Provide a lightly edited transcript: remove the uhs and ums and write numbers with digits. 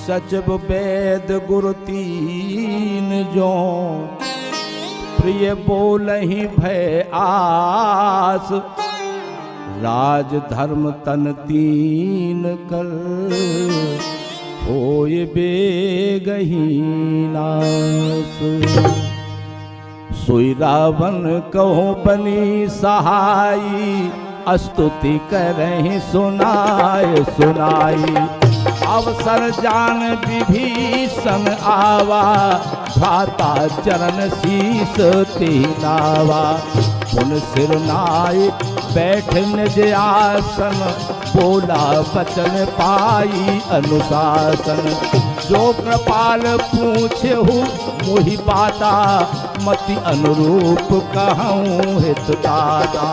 सचिव वेद गुरु तीन जो प्रिय बोलहि भय आस राज धर्म तन तीन कर होय बेगही नास। सोई रावण कहो बनी सहाई स्तुति करहि सुनाय सुनाई। अवसर जान विभीषण आवा भ्राता चरण शीस तिनावा। पुन सिर नाय बैठ निज आसन बोला वचन पाई अनुशासन। जो कृपाल पूछहु मोहि बाता मति अनुरूप कहूँ हित दाता।